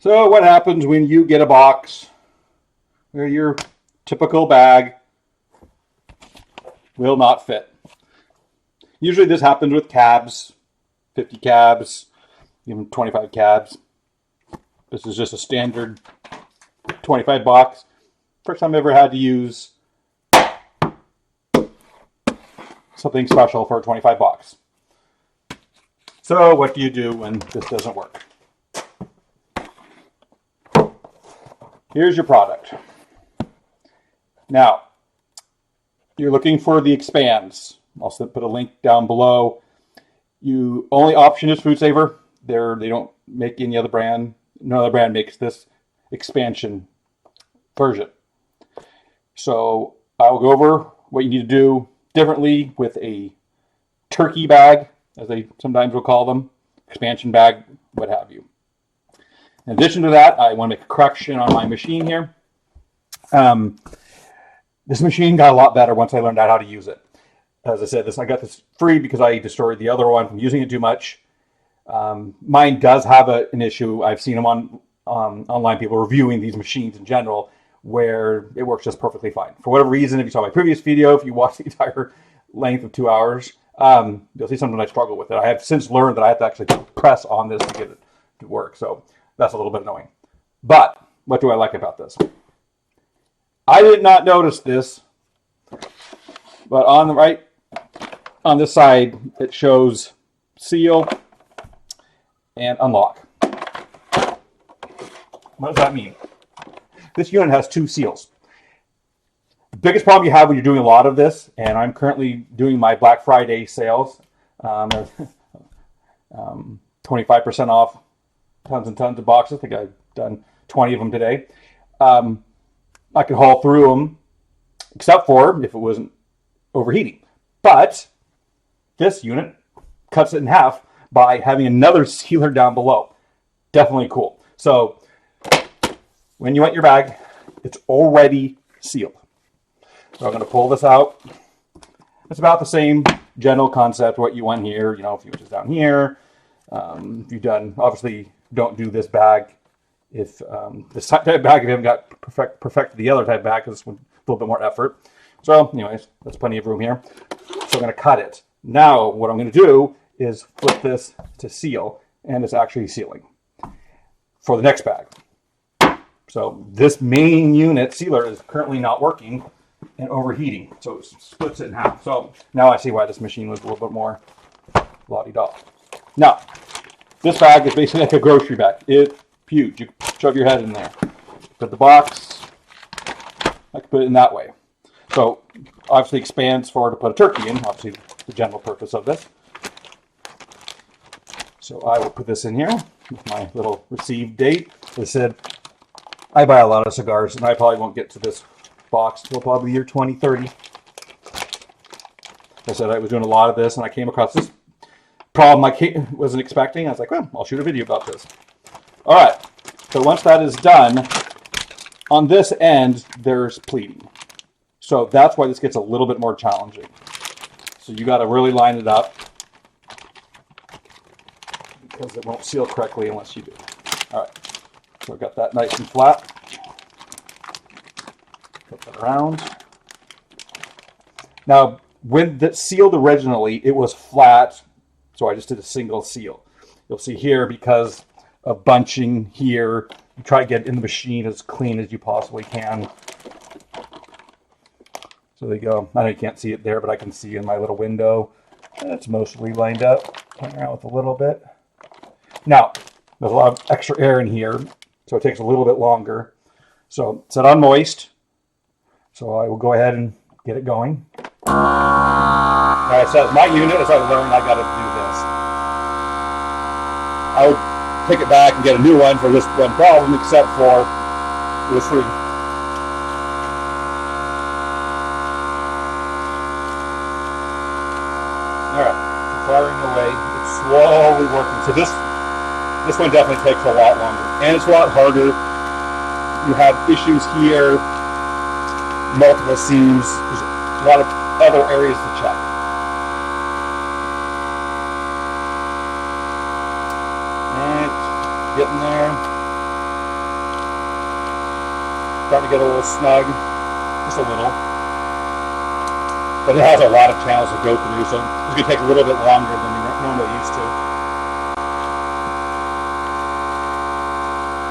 So what happens when you get a box where your typical bag will not fit? Usually this happens with cabs, 50 cabs, even 25 cabs. This is just a standard 25 box. First time I ever had to use something special for a 25 box. So what do you do when this doesn't work? Here's your product. Now, you're looking for the expands. I'll put a link down below. You only option is foodsaver. They don't make any other brand. No other brand makes this expansion version. So I'll go over what you need to do differently with a turkey bag, as they sometimes will call them, expansion bag, what have you. In addition to that, I want to make a correction on my machine here. This machine got a lot better once I learned out how to use it. As I said, I got this free because I destroyed the other one from using it too much. Mine does have an issue. I've seen them on online, people reviewing these machines in general, where it works just perfectly fine. For whatever reason, if you saw my previous video, if you watched the entire length of 2 hours, you'll see something I struggle with it. I have since learned that I have to actually press on this to get it to work. So that's a little bit annoying. But what do I like about this? I did not notice this, but on the right, on this side, it shows seal and unlock. What does that mean? This unit has 2 seals. The biggest problem you have when you're doing a lot of this, and I'm currently doing my Black Friday sales, 25% off tons and tons of boxes. I think I've done 20 of them today. I could haul through them, except for if it wasn't overheating. But this unit cuts it in half by having another sealer down below. Definitely cool. So when you want your bag, it's already sealed. So I'm going to pull this out. It's about the same general concept, what you want here, a few inches down here. If you've done, obviously don't do this bag. If this type of bag, if you haven't got perfected the other type of bag, because it's a little bit more effort. So anyways, that's plenty of room here. So I'm going to cut it. Now what I'm going to do is flip this to seal, and it's actually sealing for the next bag. So this main unit sealer is currently not working and overheating, so it splits it in half. So now I see why this machine was a little bit more la-di-da. Now, this bag is basically like a grocery bag. It's huge. You shove your head in there. Put the box, I can put it in that way. So obviously expands to put a turkey in, obviously the general purpose of this. So I will put this in here with my little receive date. As I said, I buy a lot of cigars, and I probably won't get to this box until probably the year 2030. I said I was doing a lot of this, and I came across this problem I wasn't expecting. I was like, well, I'll shoot a video about this. All right, so once that is done, on this end, there's pleating. So that's why this gets a little bit more challenging. So you got to really line it up, because it won't seal correctly unless you do. All right. So I've got that nice and flat. Put that around. Now, when that sealed originally, it was flat, so I just did a single seal. You'll see here, because of bunching here, you try to get it in the machine as clean as you possibly can. So there you go. I know you can't see it there, but I can see in my little window. It's mostly lined up. Playing around with a little bit. Now, there's a lot of extra air in here, so it takes a little bit longer. So set on moist. So I will go ahead and get it going. Like I said, my unit, as I learned, I got to do this. I would take it back and get a new one for this one problem, except for it was free. All right, firing away. It's slowly working. So this one definitely takes a lot longer, and it's a lot harder. You have issues here, multiple seams. There's a lot of other areas to check. And getting there. starting to get a little snug, just a little. But it has a lot of channels to go through, so it's going to take a little bit longer than we normally used to.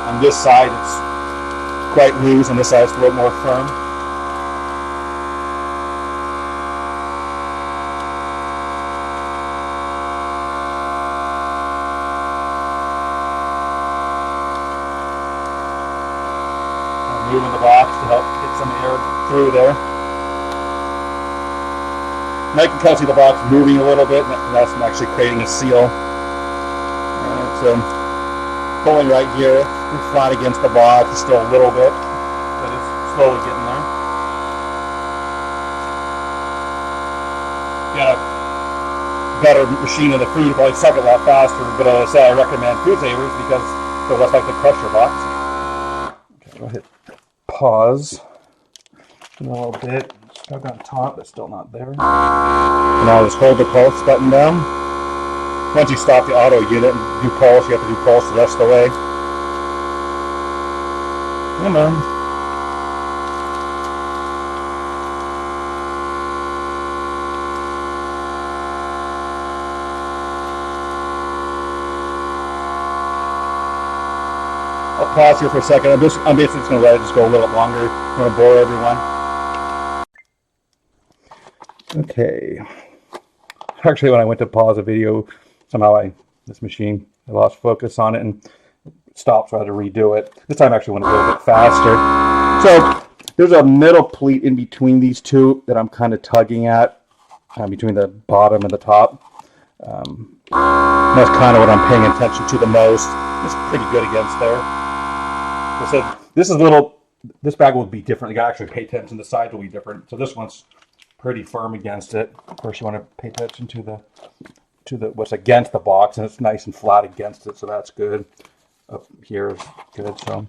On this side, it's quite loose. On this side, it's a little more firm. Moving the box to help get some air through there. Now you can kind of see the box moving a little bit, and that's actually creating a seal. So pulling right here, we're flat against the box, still a little bit, but it's slowly getting there. You got a better machine in the food, probably suck it a lot faster, but as I say, I recommend Food Savers because they're less likely to crush your box. Okay, go ahead. Pause a little bit. Stuck on top, but still not there. Now just hold the pulse button down. Once you stop the auto unit and do pulse, you have to do pulse the rest of the way. Come on. I'll pause here for a second. I'm basically just going to let it just go a little bit longer. I'm going to bore everyone. Okay. Actually, when I went to pause a video, somehow I lost focus on it and it stopped, so I had to redo it. This time I actually went a little bit faster. So there's a middle pleat in between these two that I'm kind of tugging at, between the bottom and the top. That's kind of what I'm paying attention to the most. It's pretty good against there. I said, this bag will be different. You gotta actually pay attention. The sides will be different. So this one's pretty firm against it. Of course, you want to pay attention to the what's against the box, and it's nice and flat against it, so that's good. Up here is good. So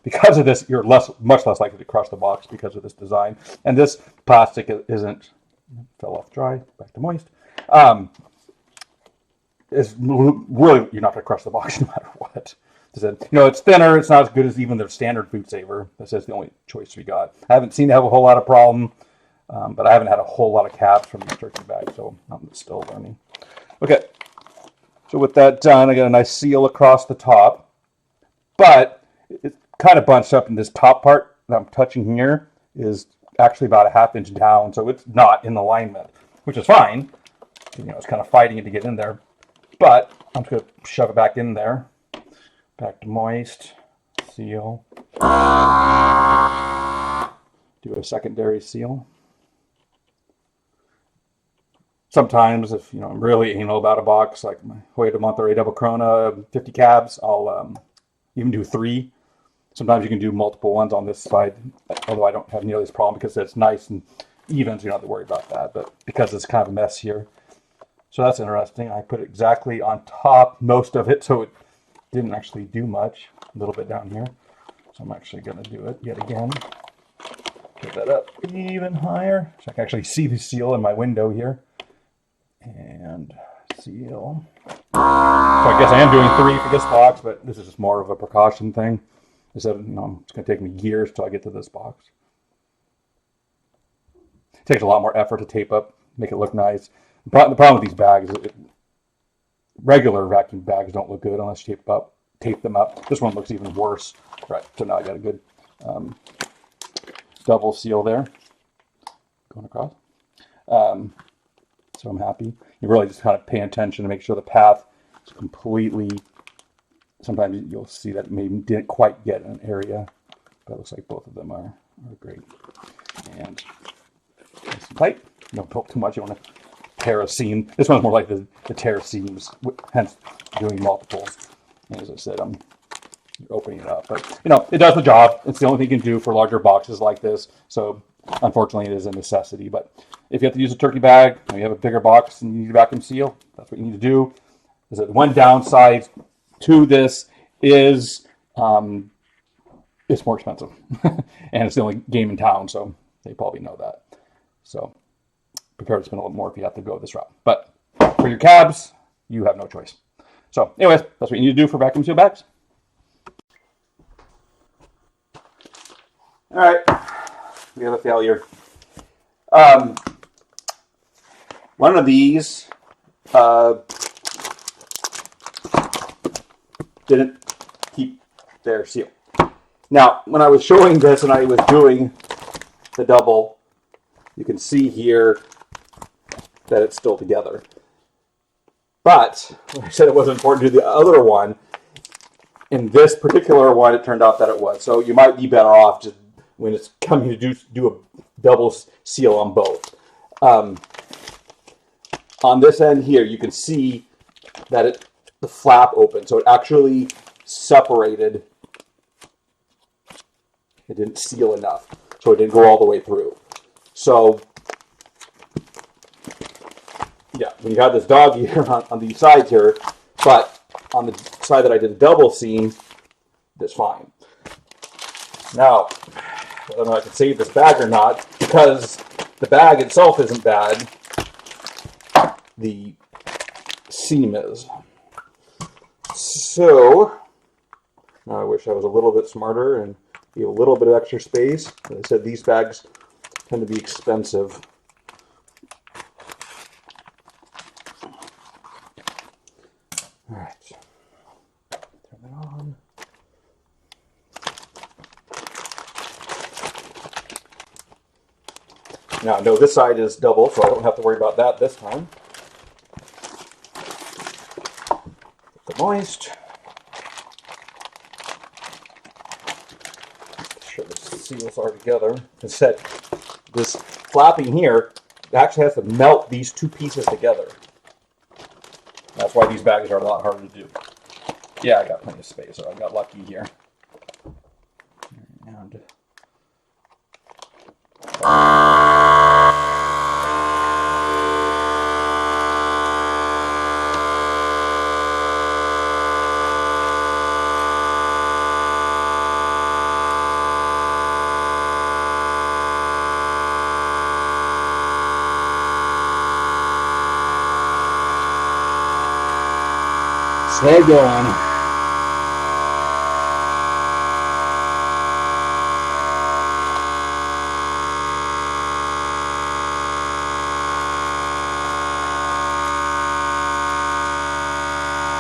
because of this, you're much less likely to crush the box because of this design. And this plastic isn't fell off dry. Back to moist. Is really, you're not going to crush the box no matter what. It's thinner. It's not as good as even the standard Food Saver. This is the only choice we got. I haven't seen it have a whole lot of problem, but I haven't had a whole lot of cabs from these turkey bags, so I'm still learning. Okay, so with that done, I got a nice seal across the top, but it's kind of bunched up in this top part that I'm touching here is actually about a ½ inch down, so it's not in alignment, which is fine. It's kind of fighting it to get in there, but I'm just going to shove it back in there. Back to moist, seal. Do a secondary seal. Sometimes if I'm really anal about a box, like my Hoya de Monterrey Double Corona 50 cabs, I'll even do 3. Sometimes you can do multiple ones on this side, although I don't have nearly this problem because it's nice and even, so you don't have to worry about that. But because it's kind of a mess here. So that's interesting. I put it exactly on top, most of it, so it didn't actually do much. A little bit down here. So I'm actually going to do it yet again. Get that up even higher, so I can actually see the seal in my window here. And seal. So I guess I am doing 3 for this box, but this is just more of a precaution thing. I said, it's going to take me years till I get to this box. It takes a lot more effort to tape up, make it look nice. The problem with these bags is regular vacuum bags don't look good unless you tape them up. This one looks even worse. Right, so now I got a good double seal there going across. So I'm happy. You're really just kind of paying attention to make sure the path is completely. Sometimes you'll see that maybe didn't quite get an area, but it looks like both of them are great. And nice and tight. Don't pull too much. You want to tear a seam. This one's more like the tear seams, hence doing multiples. And as I said, you're opening it up, but it does the job. It's the only thing you can do for larger boxes like this. So unfortunately, it is a necessity. But if you have to use a turkey bag, and you have a bigger box and you need a vacuum seal, that's what you need to do. Is that one downside to this is it's more expensive, and it's the only game in town, so they probably know that. So prepare to spend a little more if you have to go this route. But for your cabs, you have no choice. So anyways, that's what you need to do for vacuum seal bags. All right, we have a failure. One of these didn't keep their seal. Now, when I was showing this and I was doing the double, you can see here that it's still together. But I said it wasn't important to do the other one. In this particular one, it turned out that it was. So you might be better off just when it's coming to do a double seal on both. On this end here, you can see that the flap opened. So it actually separated. It didn't seal enough. So it didn't go all the way through. So, yeah, when you have this doggy here on these sides here, but on the side that I did the double seam, that's fine. Now, I don't know if I can save this bag or not, because the bag itself isn't bad. The seam is. So, now I wish I was a little bit smarter and give a little bit of extra space. As I said, these bags tend to be expensive. All right. Turn it on. Now, no, this side is double, so I don't have to worry about that this time. Get the moist. Make sure the seals are together. Instead, this flapping here actually has to melt these two pieces together. That's why these bags are a lot harder to do. Yeah, I got plenty of space, so I got lucky here. And stay going.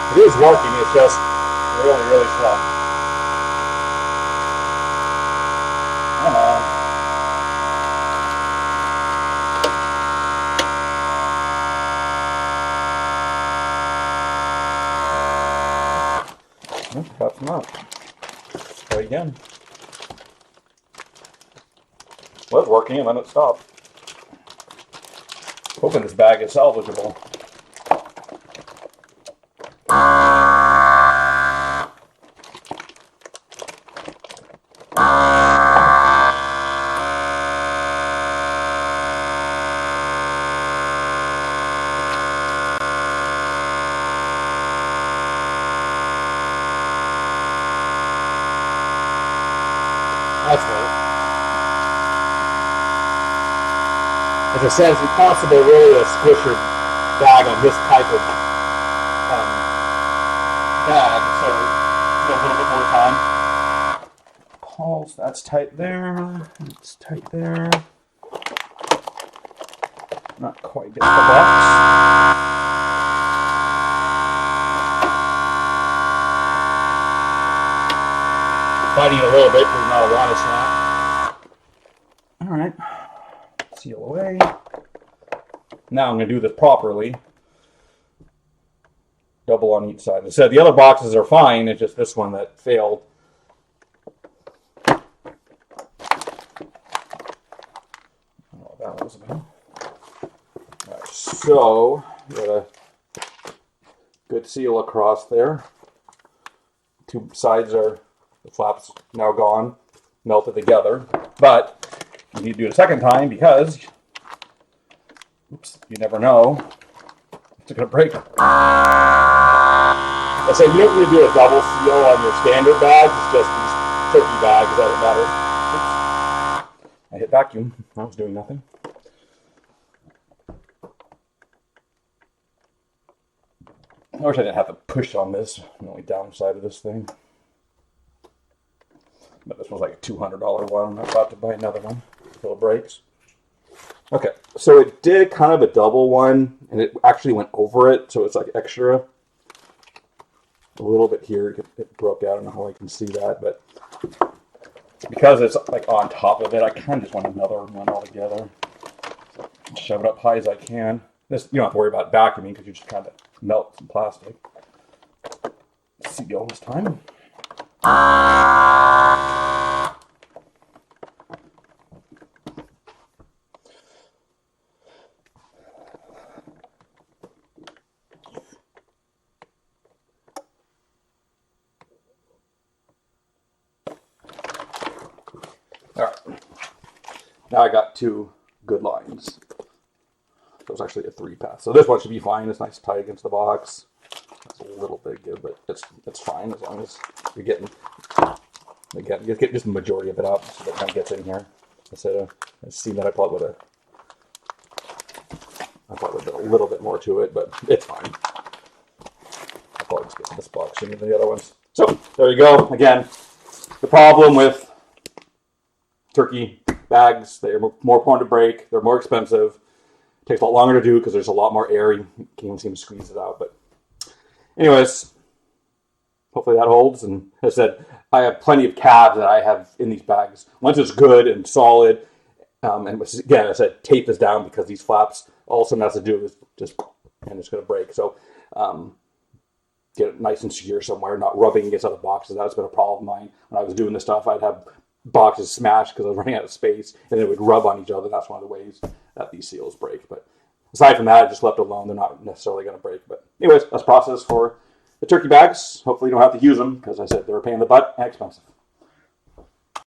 It is working, it's just really, really slow. Come on. Perhaps not. Try again. Was working and then it stopped. Hoping this bag is salvageable. That's right. As I said, it's impossible really to squish your bag on this type of bag, so a little bit more time. Pulse, that's tight there. It's tight there. Not quite get the box. Fighting it a little bit because not a lot of snap. All right, seal away. Now I'm going to do this properly. Double on each side. As I said, the other boxes are fine. It's just this one that failed. I don't know what that was about. All right, so got a good seal across there. Two sides are. The flap's now gone, melted together, but you need to do it a second time because, oops, you never know, it's going to break. I said you don't need to do a double seal on your standard bags, it's just these turkey bags that it matters. Oops. I hit vacuum, I was doing nothing. I wish I didn't have to push on this, the only downside of this thing. But this was like a $200 one. I thought to buy another one until it breaks. Okay, so it did kind of a double one, and it actually went over it, so it's like extra. A little bit here, it broke out. I don't know how I can see that, but because it's like on top of it, I kind of just want another one altogether. So shove it up high as I can. This, you don't have to worry about vacuuming because you just kind of melt some plastic. Let's see go this time. All right, now I got 2 good lines. So it's actually a 3-pass. So this one should be fine. It's nice tight against the box. It's a little bit good, but it's fine as long as you're getting, again, you get just the majority of it up so that it kind of gets in here. Instead of, see that I probably would have done a little bit more to it, but it's fine. I'll probably just get this box into the other ones. So there you go. Again, the problem with turkey bags, they're more prone to break, they're more expensive, it takes a lot longer to do because there's a lot more air, you can't even seem to squeeze it out. But anyways, hopefully that holds. And as I said, I have plenty of calves that I have in these bags. Once it's good and solid, and again, as I said, tape is down because these flaps, all someone has to do is just, and it's going to break. So get it nice and secure somewhere, not rubbing against other boxes. That's been a problem of mine. When I was doing this stuff, I'd have boxes smashed because I was running out of space, and it would rub on each other. That's one of the ways that these seals break. But aside from that, just left alone, they're not necessarily going to break. But anyways, that's the process for the turkey bags. Hopefully you don't have to use them because I said they were a pain in the butt and expensive.